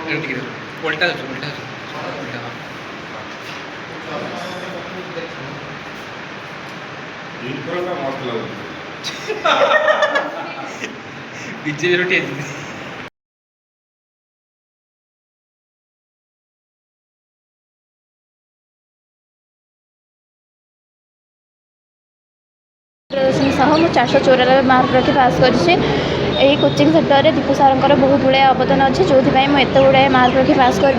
उल्टा उल्टा बीजेपी रोटी सह मु 494 मार्क रखी पास कर कोचिंग सेक्टर दीपू सार बहुत गुड़ाए अवदान अच्छे जो मुझे गुड़ाए मार्क रखी पास कर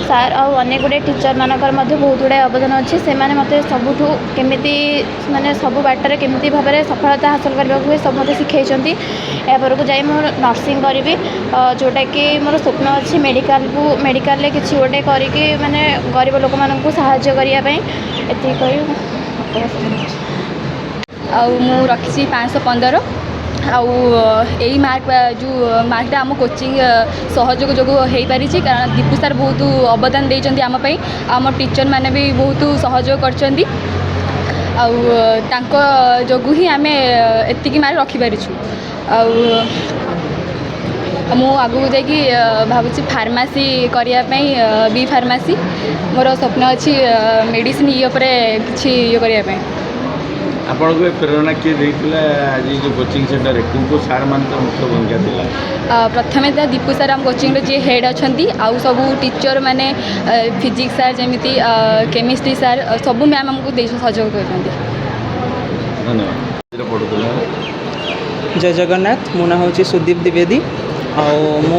सार अनेक गुड़े टीचर मानकर बहुत गुड़ाए अवदान अच्छे से मत सबुठ केमी मानने सब बाटर केमी भाव में सफलता हासिल करने को सब मत शिखई यापर को जाए नर्सिंग करी जोटा कि मोर स्वप्न अच्छी मेडिकल किसी गोटे करके माने गरीब लोक मानक साहाय्य करने मु रखी 515 यही मार्क जो मार्कटा आम कोचिंग सहयोग जो हो पारी कारण दीपू सार बहुत अवदान देते आमपाई आम टीचर मैंने भी बहुत सहयोग कर जो ही आम एतिक मार्क रखिपारी मु आगू जाकि भावुँ फार्मासी करने बी फार्मासी मोर स्वप्न अच्छी मेडिसिन ये किसी ये करने आपन को प्रेरणा किए देइतिला आज जो कोचिंग सेंटर को सार मान मुख्य भूमिका थिला प्रथमे दीपू सार आम कोचिंग जे हेड अच्छी आउ सब टीचर माने फिजिक्स सार जमीती केमिस्ट्री सार सब मैम आमको सहयोग कर जय जगन्नाथ मो ना हूँ सुदीप द्विवेदी मु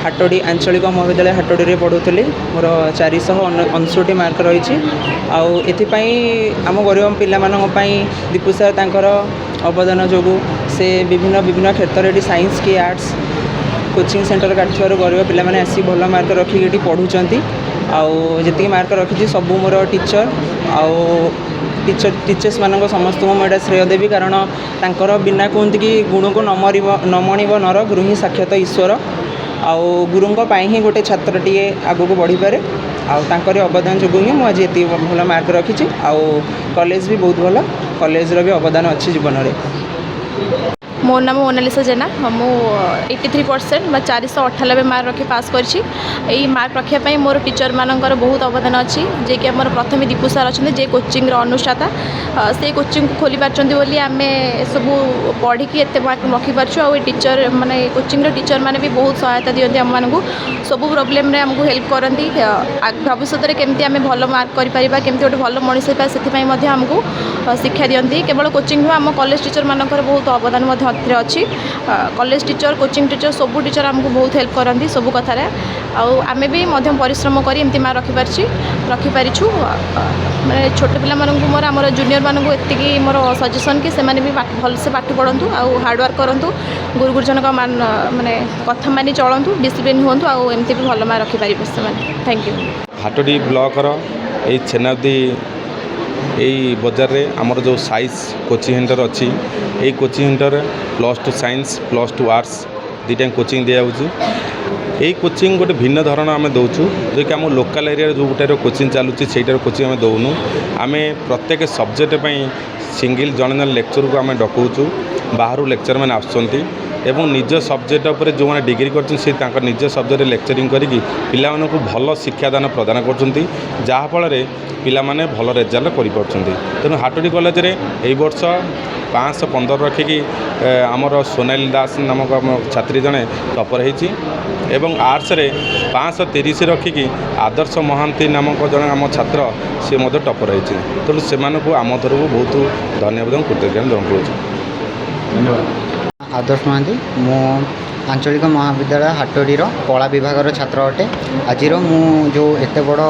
हाटोडी आंचलिक महाविद्यालय हाटोडी पढ़ुली मोर 469 मार्क रही आम गरीब पाई दीपू सार तांकर अवदान जो से विभिन्न क्षेत्र में साइंस की आर्ट्स कोचिंग सेंटर काटुवर गरीब पिला माने आसी भल मार्क रखिक पढ़ुंट जी मार्क रखी सब मोर टीचर टीचर्स मानक समस्त को मुझे श्रेय देवी कारण तांकर बिना कहते कि गुण को न मणिब नर गुरु ही साक्षात ईश्वर आउ गुरुंक ही गोटे छात्रटी आग को बढ़ी पारे आर अवदान जो ही मुझे ये भल मार्क रखी कॉलेज भी बहुत भल कॉलेज भी अवदान अच्छी जीवन में। मो नाम मोनालिसा जेना मु 83% 498 मार्क रखी पास कर मार्क रखापी मोर टीचर मानकर बहुत अवदान अच्छी जे कि आम प्रथम दीपू सार अच्छे जे कोचिंग अनुष्ठाता से कोचिंग को खोली पार्टी आम सब पढ़ी एत मार्क रखिपार्छु आ टीचर माने कोचिंग टीचर माने भी बहुत सहायता दिखती आम मानक सब प्रोब्लेम आमको हेल्प करती भविष्य में केमती आम भल मार्क करें केमती गोटे भल मनीष से आमको शिक्षा दिखती केवल कोचिंग आम कॉलेज टीचर मानकर बहुत अवदान अच्छी कॉलेज टीचर कोचिंग टीचर सब टीचर आमको बहुत हेल्प करती सब कथार आमे भी मध्यम परिश्रम कर एमती मार्क रखिपारिछु माने छोट पिला मानक मोर आमर जूनियर मानक एतिकी मोर सजेसन कि से भी भल से पाठ पढ़ंतु आउ हार्डवर्क करंतु गुरु गुरुजन का मान माने कथा मानी चलंतु डिसिप्लिन होंतु आउ एमती भी भल मार्क रखिपारि से थैंक यू। हाटोडी ब्लॉक रो ए छेनादी यही बजार रे आमर जो साइंस कोचिंग सेंटर अच्छी यही कोचिंग सेंटर +2 साइंस +2 आर्ट्स दुटा कोचिंग दिया यही कोचिंग गोटे भिन्न धरण आम दौचु जो कि आम लोकल एरिया जो गोटे कोचिंग चलुची से कोचिंग आम दौनु आम प्रत्येक सब्जेक्ट सिंगल जन जन लेक्चर को आम डकाउचु बाहर लेक्चर मैंने आसुँच एवं निज सब्जेक्ट उपर जो मैंने डिग्री कर निज सब्जेक्ट लेक्चरिंग करी पिला मानकु भल शिक्षादान प्रदान कर जहाँफल पिला माने भल रेजल्ट कर तेणु हाटोडी कॉलेज रे यही वर्ष 515 रखिकी आमर सोनाली दास नामक आम छात्री जड़े टपर एवं आर्ट्स रे 530 रखिकी आदर्श महांती नामक जड़े आम छात्र सी टपर होती तेणु से आम तरफ बहुत धन्यवाद कृतज्ञता जनाऊँ। धन्यवाद। आदर्श महांती मु आंचलिक महाविद्यालय हाटोडी कला विभाग छात्र अटे आज जो एत बड़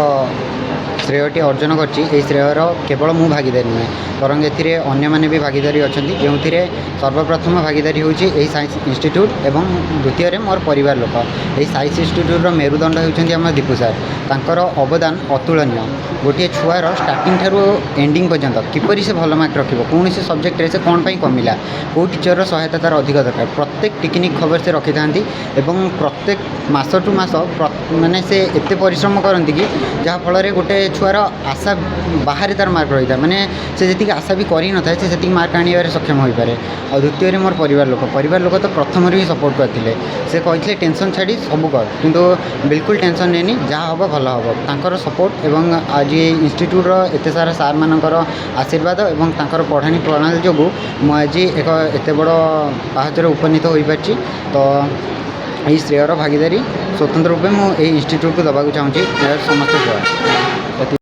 श्रेयटी अर्जन कर श्रेयर केवल मु भागीदारी नुहे बरंग ए भी भागीदारी अच्छा जो सर्वप्रथम भागीदारी होची साइंस इंस्टीट्यूट एवं द्वितीय मोर परिवार लोक यही साइंस इंस्टीट्यूट मेरुदंड होती आम दीपू सार तांकर अवदान अतुलनीय गोटे छुआर स्टार्टिंग ठारू एंडिंग पर्यंत किपरि से भल मार्क रखिब कौन से सब्जेक्ट से कौन पाई कमिला कौ टीचर सहायता तार अधिक दरकार प्रत्येक टेक्निक खबर से रखी था प्रत्येक मास टू मास माने से एते परिश्रम करती कि जहाँफल गोटे छुआर आशा बाहर तार मार्क रही था माने से जी आशा भी कर न था से मार्क आने सक्षम हो पाए। और द्वितीय मोर परिवार लोक तो प्रथम ही सपोर्ट करते से कहते टेंशन छाड़ी सब कर किंतु बिल्कुल टेंशन लेनी जहाँ हम भल हम तांकर सपोर्ट एवं आज इंस्टीट्यूट एत सारा सार मानकर आशीर्वाद एवं तांकर पढ़ानी प्रणाली जो मुझे एक एत बड़ पाहचर उपनीत हो पार्टी। तो यही श्रेयर भागीदारी स्वतंत्र रूपे मुझे इंस्टीट्यूट को दबाक चाहूँगी समस्त श्रेय।